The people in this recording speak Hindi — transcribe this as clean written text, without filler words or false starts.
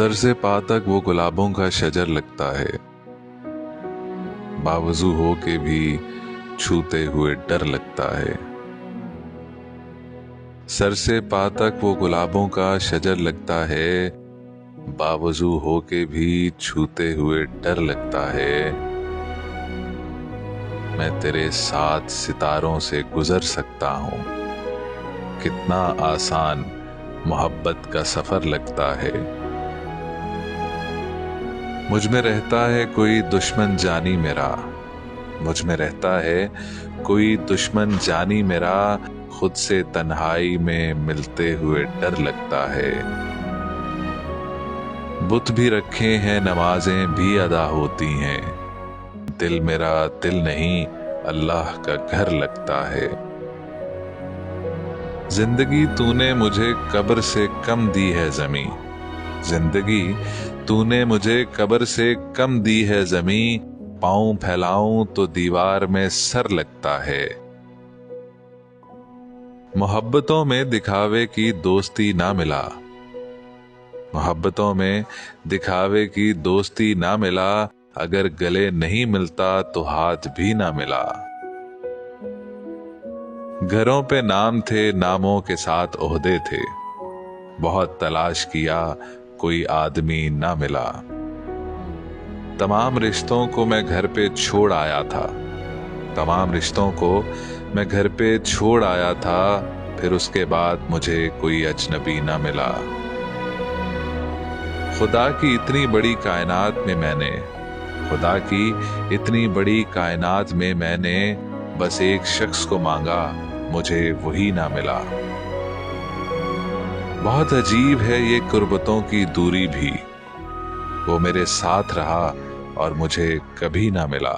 सर से पाँव तक वो गुलाबों का शजर लगता है, बावजू हो के भी छूते हुए डर लगता है। सर से पाँव तक वो गुलाबों का शजर लगता है, बावजू हो के भी छूते हुए डर लगता है। मैं तेरे साथ सितारों से गुजर सकता हूँ, कितना आसान मोहब्बत का सफर लगता है। मुझ में रहता है कोई दुश्मन जानी मेरा, मुझ में रहता है कोई दुश्मन जानी मेरा, खुद से तन्हाई में मिलते हुए डर लगता है। बुत भी रखे हैं, नमाजें भी अदा होती हैं, दिल मेरा दिल नहीं अल्लाह का घर लगता है। जिंदगी तूने मुझे कब्र से कम दी है ज़मीं, जिंदगी तूने मुझे कब्र से कम दी है ज़मीं, पाँव फैलाऊं तो दीवार में सर लगता है। मोहब्बतों में दिखावे की दोस्ती ना मिला, मोहब्बतों में दिखावे की दोस्ती ना मिला, अगर गले नहीं मिलता तो हाथ भी ना मिला। घरों पे नाम थे, नामों के साथ ओहदे थे, बहुत तलाश किया कोई आदमी ना मिला। तमाम रिश्तों को मैं घर पे छोड़ आया था, तमाम रिश्तों को मैं घर पे छोड़ आया था, फिर उसके बाद मुझे कोई अजनबी ना मिला। खुदा की इतनी बड़ी कायनात में मैंने, खुदा की इतनी बड़ी कायनात में मैंने बस एक शख्स को मांगा, मुझे वही ना मिला। बहुत अजीब है ये कुर्बतों की दूरी भी, वो मेरे साथ रहा और मुझे कभी ना मिला।